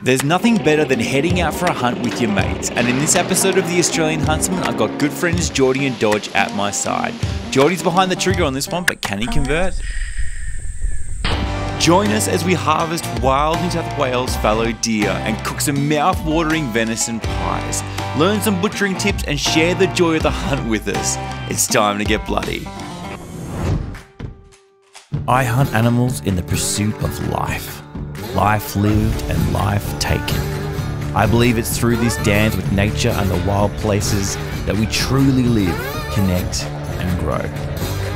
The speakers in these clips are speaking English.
There's nothing better than heading out for a hunt with your mates, and in this episode of the Australian Huntsman, I've got good friends Jordi and Dodge at my side. Jordi's behind the trigger on this one, but can he convert? Join us as we harvest wild New South Wales fallow deer and cook some mouth-watering venison pies. Learn some butchering tips and share the joy of the hunt with us. It's time to get bloody. I hunt animals in the pursuit of life. Life lived and life taken. I believe it's through this dance with nature and the wild places that we truly live, connect and grow.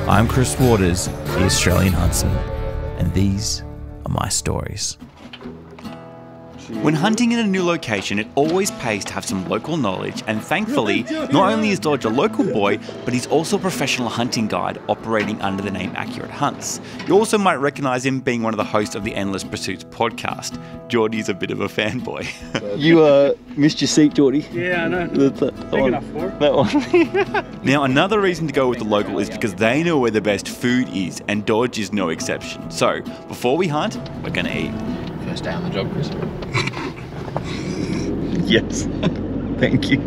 I'm Chris Waters, the Australian Huntsman, and these are my stories. When hunting in a new location, it always pays to have some local knowledge, and thankfully, not only is Dodge a local boy, but he's also a professional hunting guide operating under the name Accurate Hunts. You also might recognise him being one of the hosts of the Endless Pursuits podcast. Jordi's a bit of a fanboy. You missed your seat, Jordi. Yeah, I know. Big enough for it. That one. Now, another reason to go with the local is because they know where the best food is, and Dodge is no exception. So, before we hunt, we're going to eat. First day on the job, Chris. Yes. Thank you.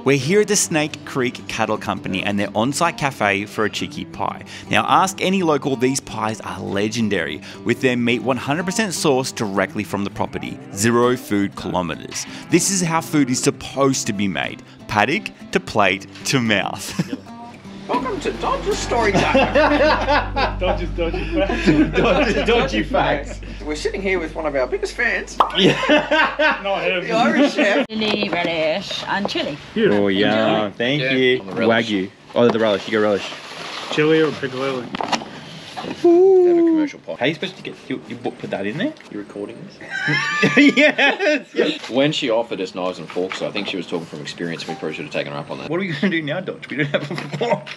We're here at the Snake Creek Cattle Company and their on-site cafe for a cheeky pie. Now, ask any local, these pies are legendary, with their meat 100% sourced directly from the property, 0 food kilometres. This is how food is supposed to be made, paddock to plate to mouth. Welcome to Dodge's Story Time. Dodgy facts. Dodgy facts. We're sitting here with one of our biggest fans, Not him. the Irish chef. Chili, relish, and chili. Oh, yeah. Thank Yeah, you. on the relish. Wagyu. Oh, the relish. You go relish. Chili or piccalilli? They have a commercial pot. How are you supposed to get your book? Put that in there? You recording this? Yes. When she offered us knives and forks, I think she was talking from experience, and we probably should have taken her up on that. What are we going to do now, Dodge? We don't have a fork.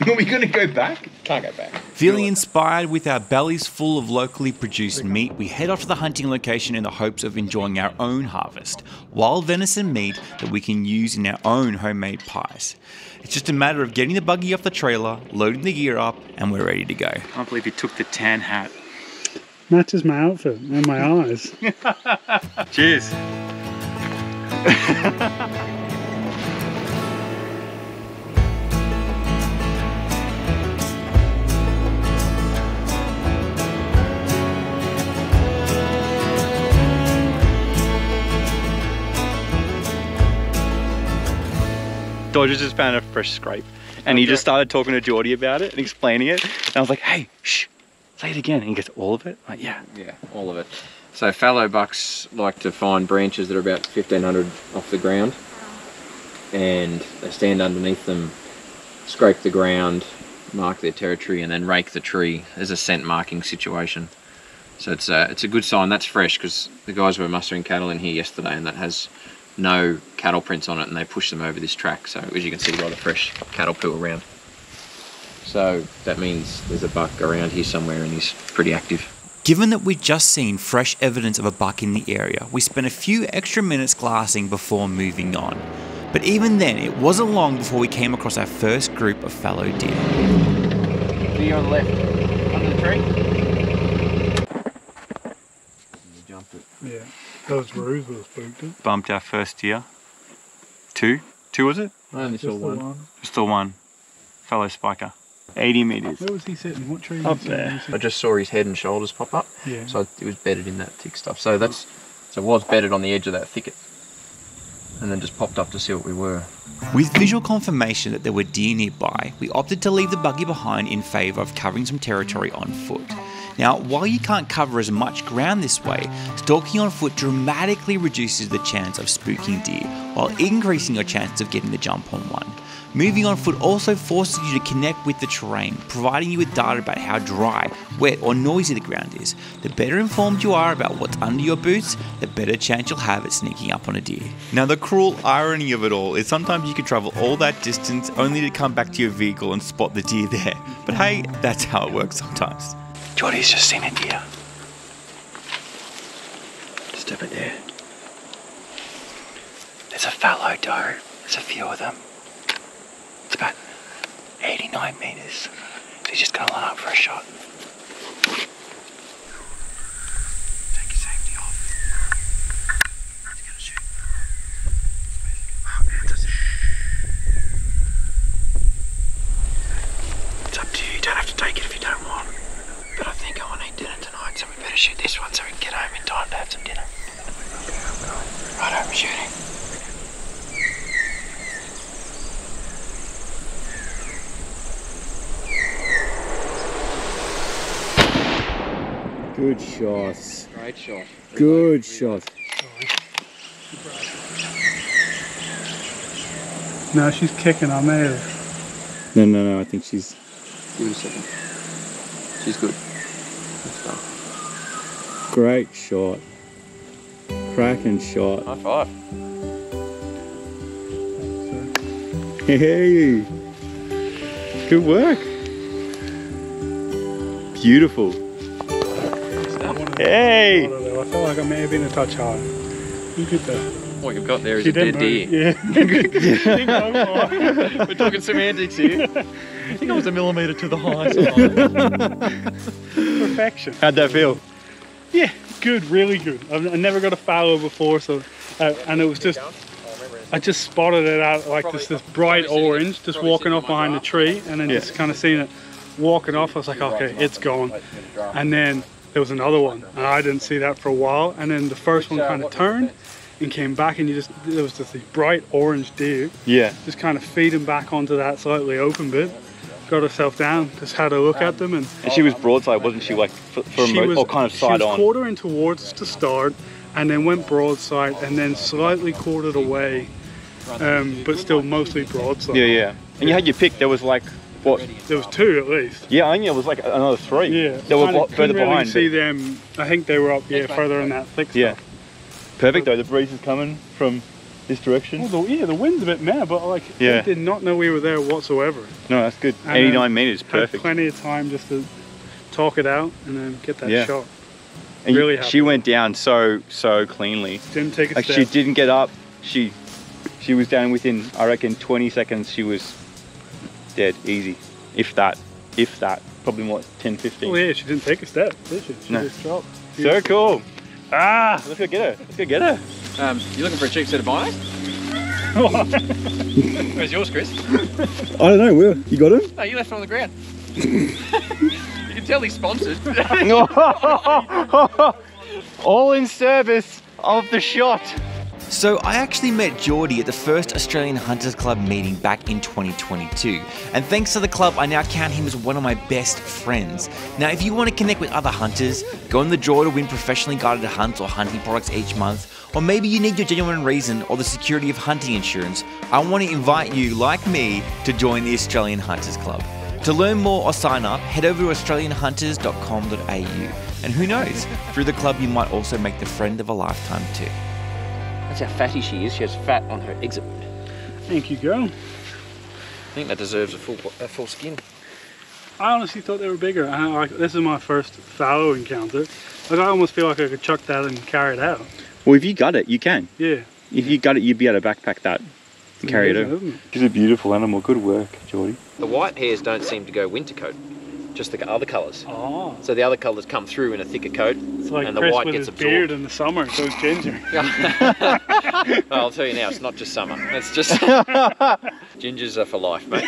Are we going to go back? Can't go back. Feeling inspired with our bellies full of locally produced meat, we head off to the hunting location in the hopes of enjoying our own harvest, wild venison meat that we can use in our own homemade pies. It's just a matter of getting the buggy off the trailer, loading the gear up, and we're ready to go. I can't believe he took the tan hat. Matches my outfit and my eyes. Cheers. Dodger just found a fresh scrape, and he just started talking to Jordi about it and explaining it. And I was like, "Hey, shh, say it again." And he goes, "All of it?" I'm like, yeah. Yeah, all of it. So fallow bucks like to find branches that are about 1,500 off the ground, and they stand underneath them, scrape the ground, mark their territory, and then rake the tree as a scent marking situation. So it's a good sign. That's fresh because the guys were mustering cattle in here yesterday, and that has no cattle prints on it, and they push them over this track. So as you can see, a lot of fresh cattle poo around. So that means there's a buck around here somewhere, and he's pretty active. Given that we'd just seen fresh evidence of a buck in the area, we spent a few extra minutes glassing before moving on. But even then, it wasn't long before we came across our first group of fallow deer. Deer on the left, under the tree. You jumped it. Yeah. That was Ruse would have spooked it. Bumped our first deer. Two was it? I only saw Just the one. one. Just the one. Fallow spiker. 80 metres. Where was he sitting? What tree Up was he there. sitting? I just saw his head and shoulders pop up, Yeah. so it was bedded in that thick stuff. So it was bedded on the edge of that thicket, and then just popped up to see what we were. With visual confirmation that there were deer nearby, we opted to leave the buggy behind in favour of covering some territory on foot. Now, while you can't cover as much ground this way, stalking on foot dramatically reduces the chance of spooking deer, while increasing your chances of getting the jump on one. Moving on foot also forces you to connect with the terrain, providing you with data about how dry, wet or noisy the ground is. The better informed you are about what's under your boots, the better chance you'll have at sneaking up on a deer. Now, the cruel irony of it all is sometimes you can travel all that distance only to come back to your vehicle and spot the deer there. But hey, that's how it works sometimes. Jordi's just seen a deer. Just over there. There's a fallow doe. There's a few of them. It's about 89 metres. So he's just going to line up for a shot. Take your safety off. Good shots. Great shot. Good shot. No, she's kicking. I may have. No, I think she's... Give it a second. She's good. That's done. Great shot. Cracking shot. High five. Hey! Good work. Beautiful. Hey! I felt like I may have been a touch high. Look at that. What you've got there is She a dead didn't deer. move. Yeah. We're talking semantics here. I think I was a millimetre to the high side. Perfection. How'd that feel? Yeah, good, really good. I've never got a fallow before, so and it was just, I just spotted it out like this bright orange, just walking off behind the tree, and then just kind of seeing it walking off. I was like, okay, it's gone. And then there was another one, and I didn't see that for a while. And then the first one kind of turned and came back, and there was just this bright orange deer. Yeah. Just kind of feeding back onto that slightly open bit. Got herself down, just had a look at them, and she was broadside, wasn't she? Like or kind of side she was on? quartering towards us to start, and then went broadside, and then slightly quartered away, but still mostly broadside. Yeah. And you had your pick. There was like what? There was two at least. Yeah, I think it was like another three. Yeah. They were a lot further really behind. See them. I think they were up further in that thick Yeah. stuff. Perfect though. The breeze is coming from this direction. Well, the wind's a bit mad, but like Yeah. I did not know we were there whatsoever. No, that's good. And 89 meters, Had perfect. plenty of time just to talk it out and then get that Yeah. shot. And really happy. she went down so cleanly. Didn't take a Like step. she didn't get up. She was down within, I reckon, 20 seconds. She was dead, easy. If that. Probably more 10, 15. Oh yeah, she didn't take a step, did she? She No. just dropped. So cool. Ah, let's go get her. You looking for a cheap set of binos? Where's yours, Chris? I don't know, Will. You got him? No, you left it on the ground. You can tell he's sponsored. All in service of the shot. So I actually met Jordi at the first Australian Hunters Club meeting back in 2022. And thanks to the club, I now count him as one of my best friends. Now, if you want to connect with other hunters, go on the draw to win professionally guided hunts or hunting products each month, or maybe you need your genuine reason or the security of hunting insurance, I want to invite you, like me, to join the Australian Hunters Club. To learn more or sign up, head over to australianhunters.com.au. And who knows, through the club you might also make the friend of a lifetime too. That's how fatty she is. She has fat on her exit wound. Thank you, girl. I think that deserves a full skin. I honestly thought they were bigger. This is my first fallow encounter. Like I almost feel like I could chuck that and carry it out. Well, if you gut it, you can. Yeah. If you gut it, you'd be able to backpack that and carry it over. It's a beautiful animal. Good work, Jordi. The white hairs don't seem to go winter coat, just the other colours. Oh. So the other colours come through in a thicker coat, It's like and the Chris white with gets his beard absorbed. in the summer, it goes ginger. Well, I'll tell you now, it's not just summer. It's just gingers are for life, mate.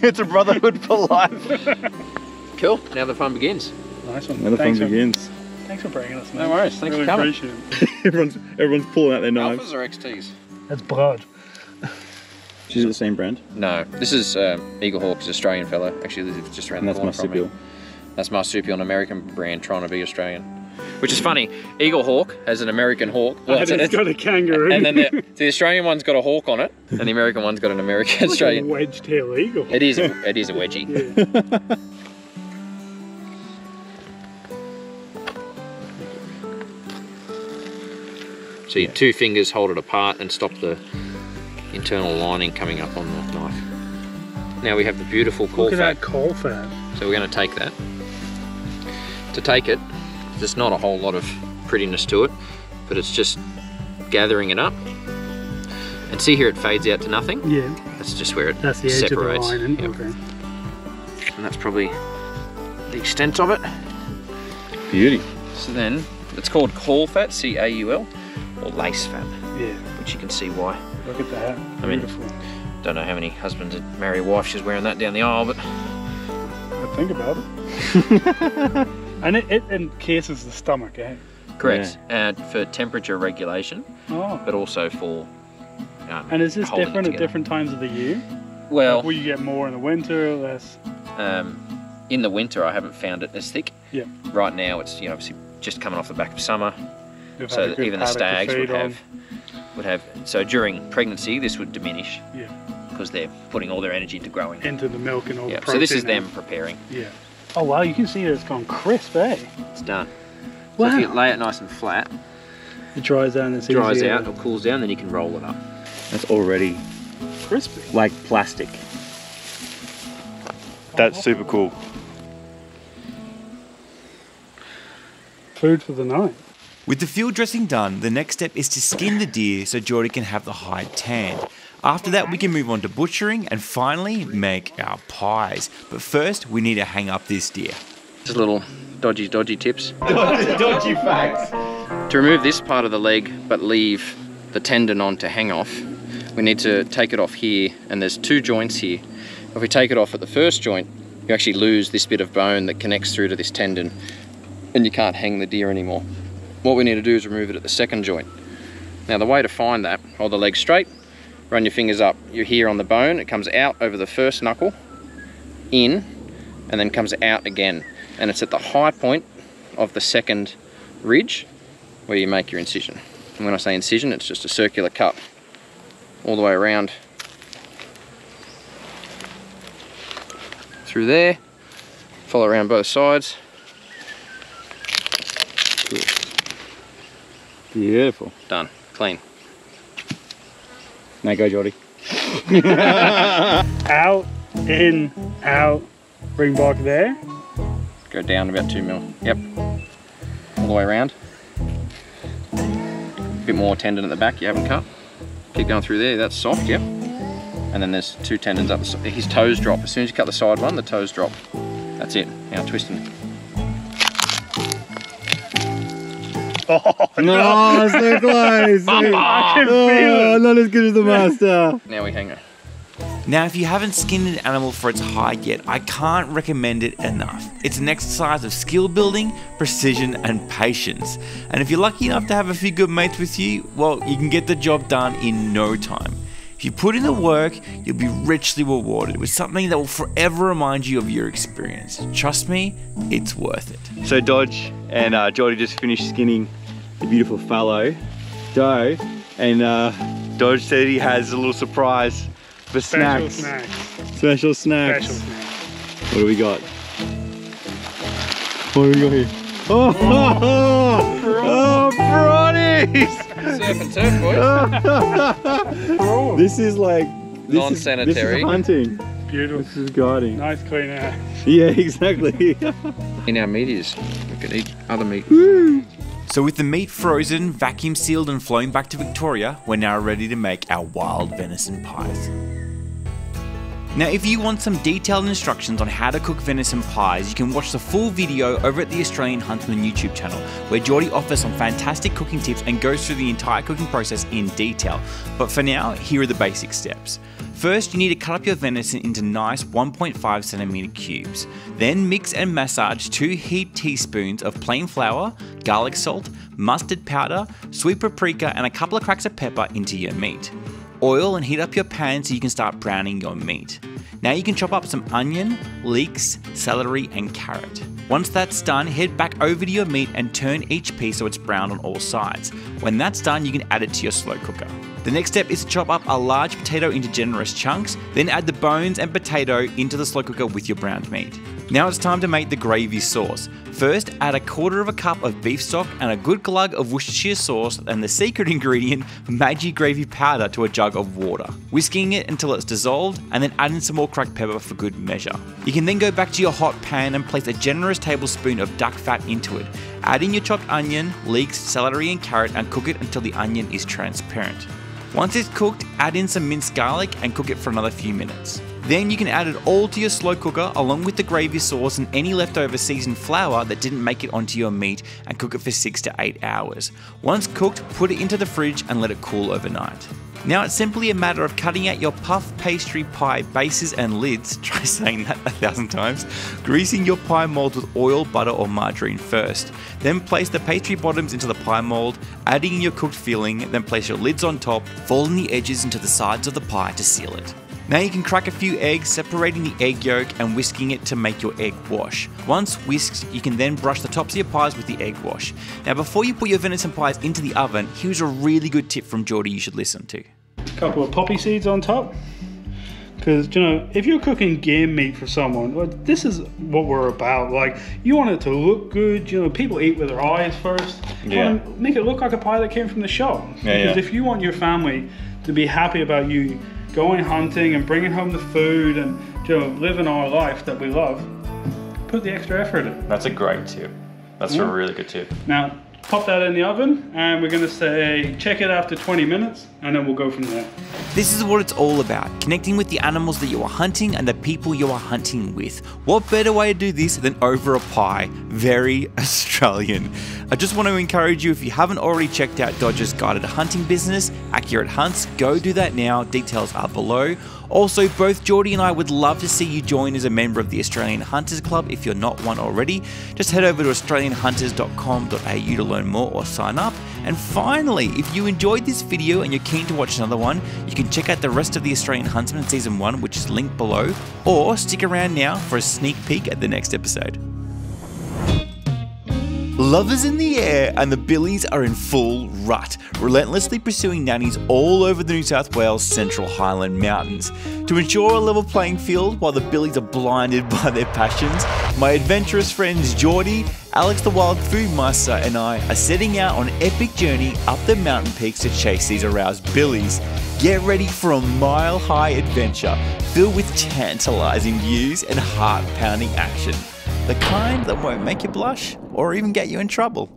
It's a brotherhood for life. Cool. Now the fun begins. Nice one. Now the fun Thanks begins. For bringing us, man. No worries. Thanks Really for coming. appreciate it. Everyone's pulling out their knives. Alphas or XTs? That's blood. She's the same brand. No, this is Eagle Hawk's Australian fellow. Actually, lives just around And the that's corner from me. marsupial. That's marsupial, an American brand trying to be Australian. Which is funny. Eagle Hawk has an American hawk. And it's got a kangaroo. And then the Australian one's got a hawk on it, and the American one's got an American Australian. Like a wedge-tail eagle. It is a wedgie. Yeah. So your two fingers hold it apart and stop the internal lining coming up on the knife. Now we have the beautiful Caul Look at Fat. that Caul Fat. So we're going to take that. To take it, there's not a whole lot of prettiness to it, but it's just gathering it up. And see here it fades out to nothing? Yeah. That's just where it That's the edge separates. of the line, Yep. okay. And that's probably the extent of it. Beauty. So then, it's called Caul Fat, C-A-U-L, or lace fat, Yeah. which you can see why. Look at that. I mean, Beautiful. Don't know how many husbands that marry a wife she's wearing that down the aisle, but But think about it. And it encases the stomach, eh? correct. And for temperature regulation, Oh. but also for And is this holding it different at together. different times of the year? Well, Like, will you get more in the winter or less? in the winter I haven't found it as thick. Yeah. Right now it's, you know, obviously just coming off the back of summer, You've so had a that good even the paddock to stags feed would have. So during pregnancy this would diminish. Yeah. Because they're putting all their energy into growing. Into the milk and all the protein. So this is them preparing. Yeah. Oh wow, you can see that it's gone crisp, eh? It's done. Wow. So if you lay it nice and flat, it dries out and it's dries easier. out or cools down, then you can roll it up. That's already Crispy. like plastic. That's super cool. Food for the night. With the field dressing done, the next step is to skin the deer so Jordi can have the hide tanned. After that, we can move on to butchering and finally make our pies. But first, we need to hang up this deer. Just little dodgy tips. Dodgy facts. To remove this part of the leg but leave the tendon on to hang off, we need to take it off here, and there's 2 joints here. If we take it off at the first joint, you actually lose this bit of bone that connects through to this tendon and you can't hang the deer anymore. What we need to do is remove it at the second joint. Now the way to find that, hold the leg straight, run your fingers up, you're here on the bone, it comes out over the first knuckle, in, and then comes out again. And it's at the high point of the second ridge where you make your incision. And when I say incision, it's just a circular cut all the way around through there, follow around both sides. Beautiful. Done, clean. Now go, Jordi. Out, in, out, bring back there. Go down about 2 mil. Yep. All the way around. A bit more tendon at the back you haven't cut. Keep going through there, that's soft, yep. And then there's 2 tendons up the side. His toes drop. As soon as you cut the side one, the toes drop. That's it. Now twisting. Oh, no, so close. I can feel it. Not as good as the master. Now we hang her. Now, if you haven't skinned an animal for its hide yet, I can't recommend it enough. It's an exercise of skill building, precision, and patience. And if you're lucky enough to have a few good mates with you, well, you can get the job done in no time. If you put in the work, you'll be richly rewarded with something that will forever remind you of your experience. Trust me, it's worth it. So Dodge and Jordi just finished skinning the beautiful fallow doe, and Dodge said he has a little surprise for snacks. Special snacks. What do we got? What do we got here? Oh, brownies! Surf and turf, boys. This is like Non-sanitary. This is hunting. Beautiful. This is guarding. Nice clean air. Yeah, exactly. In our meat is, we can eat other meat. Woo. So with the meat frozen, vacuum sealed and flown back to Victoria, we're now ready to make our wild venison pies. Now if you want some detailed instructions on how to cook venison pies, you can watch the full video over at the Australian Huntsman YouTube channel, where Jordi offers some fantastic cooking tips and goes through the entire cooking process in detail. But for now, here are the basic steps. First, you need to cut up your venison into nice 1.5cm cubes. Then mix and massage 2 heaped teaspoons of plain flour, garlic salt, mustard powder, sweet paprika and a couple of cracks of pepper into your meat. Oil and heat up your pan so you can start browning your meat. Now you can chop up some onion, leeks, celery and carrot. Once that's done, head back over to your meat and turn each piece so it's brown on all sides. When that's done, you can add it to your slow cooker. The next step is to chop up a large potato into generous chunks, then add the bones and potato into the slow cooker with your browned meat. Now it's time to make the gravy sauce. First, add 1/4 cup of beef stock and a good glug of Worcestershire sauce and the secret ingredient, Maggi gravy powder, to a jug of water. Whisking it until it's dissolved and then add in some more cracked pepper for good measure. You can then go back to your hot pan and place a generous tablespoon of duck fat into it. Add in your chopped onion, leeks, celery and carrot and cook it until the onion is transparent. Once it's cooked, add in some minced garlic and cook it for another few minutes. Then you can add it all to your slow cooker along with the gravy sauce and any leftover seasoned flour that didn't make it onto your meat and cook it for 6 to 8 hours. Once cooked, put it into the fridge and let it cool overnight. Now it's simply a matter of cutting out your puff pastry pie bases and lids, try saying that 1,000 times, greasing your pie mold with oil, butter or margarine first. Then place the pastry bottoms into the pie mold, adding in your cooked filling, then place your lids on top, folding the edges into the sides of the pie to seal it. Now you can crack a few eggs, separating the egg yolk and whisking it to make your egg wash. Once whisked, you can then brush the tops of your pies with the egg wash. Now before you put your venison pies into the oven, here's a really good tip from Jordi you should listen to. A couple of poppy seeds on top. Because, you know, if you're cooking game meat for someone, well, this is what we're about. Like, you want it to look good. You know, people eat with their eyes first. You want to make it look like a pie that came from the shop. Because if you want your family to be happy about you going hunting and bringing home the food and, you know, living our life that we love, put the extra effort in. That's a great tip. That's a really good tip. Now, pop that in the oven, and we're going to say check it after 20 minutes, and then we'll go from there. This is what it's all about, connecting with the animals that you are hunting and the people you are hunting with. What better way to do this than over a pie? Very Australian. I just want to encourage you, if you haven't already checked out Dodger's Guided Hunting Business, Accurate Hunts, go do that now. Details are below. Also, both Jordi and I would love to see you join as a member of the Australian Hunters Club if you're not one already. Just head over to australianhunters.com.au to learn more or sign up. And finally, if you enjoyed this video and you're keen to watch another one, you can check out the rest of the Australian Huntsman Season 1, which is linked below, or stick around now for a sneak peek at the next episode. Love is in the air and the billies are in full rut, relentlessly pursuing nannies all over the New South Wales Central Highland Mountains. To ensure a level playing field while the billies are blinded by their passions, my adventurous friends Jordi, Alex the Wild Food Master and I are setting out on an epic journey up the mountain peaks to chase these aroused billies. Get ready for a mile-high adventure filled with tantalising views and heart-pounding action. The kind that won't make you blush or even get you in trouble.